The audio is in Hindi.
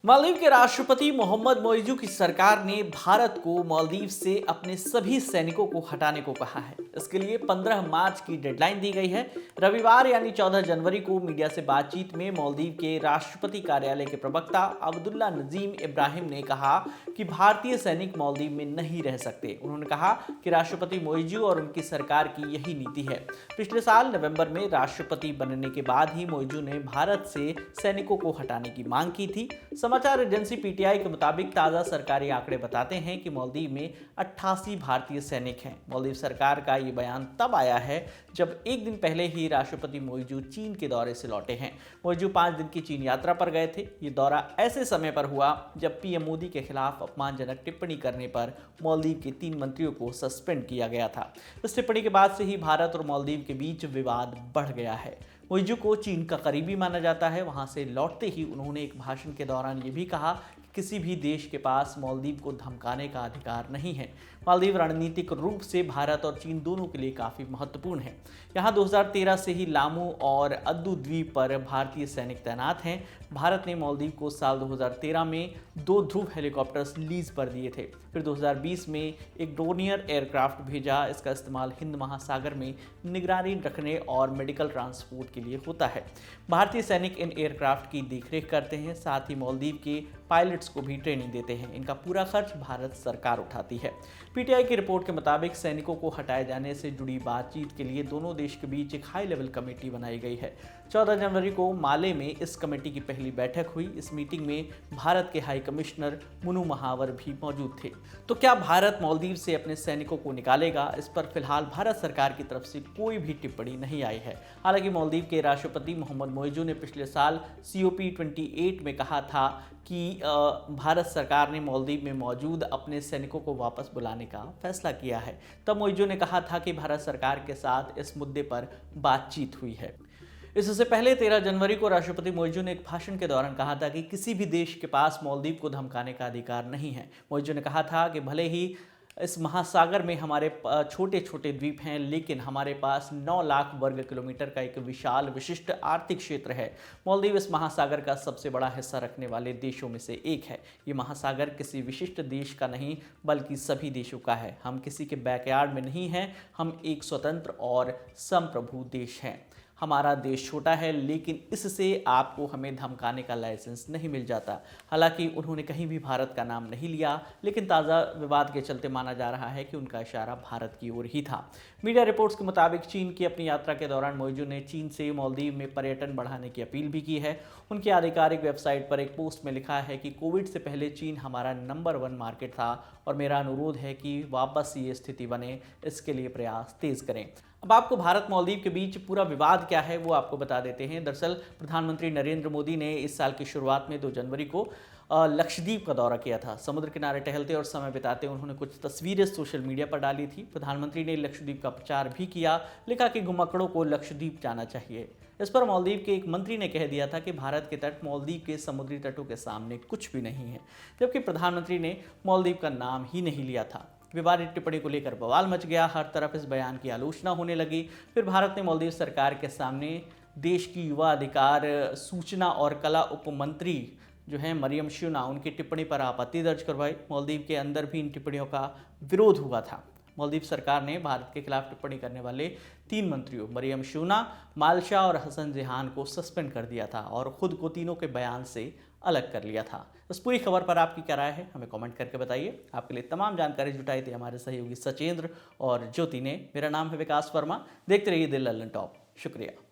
मालदीव के राष्ट्रपति मोहम्मद मोइजू की सरकार ने भारत को मालदीव से अपने सभी सैनिकों को हटाने को कहा है। इसके लिए 15 मार्च की डेडलाइन दी गई है। रविवार यानी 14 जनवरी को मीडिया से बातचीत में मालदीव के राष्ट्रपति कार्यालय के प्रवक्ता अब्दुल्ला नजीम इब्राहिम ने कहा कि भारतीय सैनिक मालदीव में नहीं रह सकते। उन्होंने कहा कि राष्ट्रपति मोइजू और उनकी सरकार की यही नीति है। पिछले साल नवंबर में राष्ट्रपति बनने के बाद ही मोइजू ने भारत से सैनिकों को हटाने की मांग की थी। समाचार एजेंसी पीटीआई के मुताबिक ताज़ा सरकारी आंकड़े बताते हैं कि मालदीव में 88 भारतीय सैनिक हैं। मालदीव सरकार का ये बयान तब आया है जब एक दिन पहले ही राष्ट्रपति मोइजू चीन के दौरे से लौटे हैं। मोइजू 5 दिन की चीन यात्रा पर गए थे। ये दौरा ऐसे समय पर हुआ जब पीएम मोदी के खिलाफ अपमानजनक टिप्पणी करने पर मालदीव के 3 मंत्रियों को सस्पेंड किया गया था। इस टिप्पणी के बाद से ही भारत और मालदीव के बीच विवाद बढ़ गया है। मोइजू को चीन का करीबी माना जाता है। वहां से लौटते ही उन्होंने एक भाषण के दौरान ये भी कहा कि किसी भी देश के पास मालदीव को धमकाने का अधिकार नहीं है। मालदीव रणनीतिक रूप से भारत और चीन दोनों के लिए काफ़ी महत्वपूर्ण है। यहाँ 2013 से ही लामू और अद्दू द्वीप पर भारतीय सैनिक तैनात हैं। भारत ने मालदीव को साल 2013 में 2 ध्रुव हेलीकॉप्टर्स लीज पर दिए थे। फिर 2020 में एक डोनियर एयरक्राफ्ट भेजा। इसका इस्तेमाल हिंद महासागर में निगरानी रखने और मेडिकल ट्रांसपोर्ट के लिए होता है। भारतीय सैनिक इन एयरक्राफ्ट की देखरेख करते हैं, साथ ही मालदीव के पायलट्स को भी ट्रेनिंग देते हैं। इनका पूरा खर्च भारत सरकार उठाती है। पीटीआई की रिपोर्ट के मुताबिक सैनिकों को हटाए जाने से जुड़ी बातचीत के लिए दोनों देश के बीच एक हाई लेवल कमेटी बनाई गई है। 14 जनवरी को माले में इस कमेटी की पहली बैठक हुई। इस मीटिंग में भारत के हाई कमिश्नर मुनु महावर भी मौजूद थे। तो क्या भारत मालदीव से अपने सैनिकों को निकालेगा? इस पर फिलहाल भारत सरकार की तरफ से कोई भी टिप्पणी नहीं आई है। हालांकि मालदीव के राष्ट्रपति मोहम्मद मोइजू ने पिछले साल COP28 में कहा था कि भारत सरकार ने मालदीव में मौजूद अपने सैनिकों को वापस बुलाने का फैसला किया है। तब मोइजू ने कहा था कि भारत सरकार के साथ इस मुद्दे पर बातचीत हुई है। इससे पहले 13 जनवरी को राष्ट्रपति मोइजू ने एक भाषण के दौरान कहा था कि किसी भी देश के पास मालदीव को धमकाने का अधिकार नहीं है। मोइजू ने कहा था कि भले ही इस महासागर में हमारे छोटे छोटे द्वीप हैं, लेकिन हमारे पास 9 लाख वर्ग किलोमीटर का एक विशाल विशिष्ट आर्थिक क्षेत्र है। मालदीव इस महासागर का सबसे बड़ा हिस्सा रखने वाले देशों में से एक है। ये महासागर किसी विशिष्ट देश का नहीं बल्कि सभी देशों का है। हम किसी के बैकयार्ड में नहीं हैं। हम एक स्वतंत्र और संप्रभु देश हैं। हमारा देश छोटा है, लेकिन इससे आपको हमें धमकाने का लाइसेंस नहीं मिल जाता। हालांकि उन्होंने कहीं भी भारत का नाम नहीं लिया, लेकिन ताज़ा विवाद के चलते माना जा रहा है कि उनका इशारा भारत की ओर ही था। मीडिया रिपोर्ट्स के मुताबिक चीन की अपनी यात्रा के दौरान मोइजू ने चीन से मालदीव में पर्यटन बढ़ाने की अपील भी की है। उनकी आधिकारिक वेबसाइट पर एक पोस्ट में लिखा है कि कोविड से पहले चीन हमारा नंबर 1 मार्केट था और मेरा अनुरोध है कि वापस ये स्थिति बने। इसके लिए प्रयास तेज करें। अब आपको भारत मालदीव के बीच पूरा विवाद क्या है वो आपको बता देते हैं। दरअसल प्रधानमंत्री नरेंद्र मोदी ने इस साल की शुरुआत में 2 जनवरी को लक्षद्वीप का दौरा किया था। समुद्र किनारे टहलते और समय बिताते उन्होंने कुछ तस्वीरें सोशल मीडिया पर डाली थी। प्रधानमंत्री ने लक्षद्वीप का प्रचार भी किया, लिखा कि घुमक्कड़ों को लक्षद्वीप जाना चाहिए। इस पर मालदीव के एक मंत्री ने कह दिया था कि भारत के तट मालदीव के समुद्री तटों के सामने कुछ भी नहीं है, जबकि प्रधानमंत्री ने मालदीव का नाम ही नहीं लिया था। विवादित टिप्पणी को लेकर बवाल मच गया। हर तरफ इस बयान की आलोचना होने लगी। फिर भारत ने मालदीव सरकार के सामने देश की युवा अधिकार, सूचना और कला उपमंत्री जो हैं मरियम श्यूना, उनकी टिप्पणी पर आपत्ति दर्ज करवाई। मालदीव के अंदर भी इन टिप्पणियों का विरोध हुआ था। मालदीव सरकार ने भारत के खिलाफ टिप्पणी करने वाले 3 मंत्रियों मरियम श्यूना, मालशा और हसन जेहान को सस्पेंड कर दिया था और खुद को तीनों के बयान से अलग कर लिया था। इस पूरी खबर पर आपकी क्या राय है, हमें कमेंट करके बताइए। आपके लिए तमाम जानकारी जुटाई थी हमारे सहयोगी सचेंद्र और ज्योति ने। मेरा नाम है विकास वर्मा। देखते रहिए दिल लल्लन टॉप। शुक्रिया।